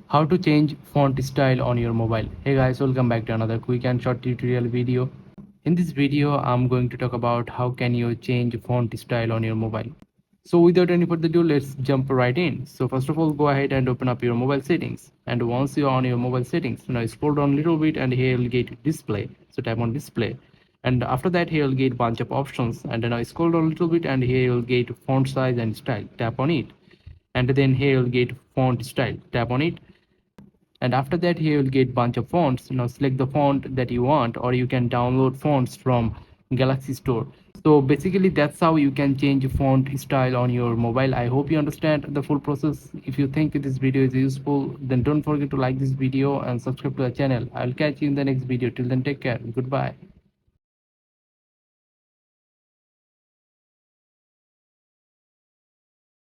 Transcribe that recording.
How to change font style on your mobile. Hey guys, welcome back to another quick and short tutorial video. In this video I'm going to talk about how can you change font style on your mobile. So without any further ado, let's jump right in. So first of all, go ahead and open up your mobile settings, and once you're on your mobile settings, now scroll down a little bit and here you'll get display. So tap on display, and after that here you'll get bunch of options, and then I scroll down a little bit and here you'll get font size and style. Tap on it, and then here you'll get font style. Tap on it, and after that here you'll get bunch of fonts. Now select the font that you want, or you can download fonts from Galaxy Store. So basically that's how you can change font style on your mobile. I hope you understand the full process. If you think this video is useful, then don't forget to like this video and subscribe to the channel. I'll catch you in the next video. Till then, take care. Goodbye.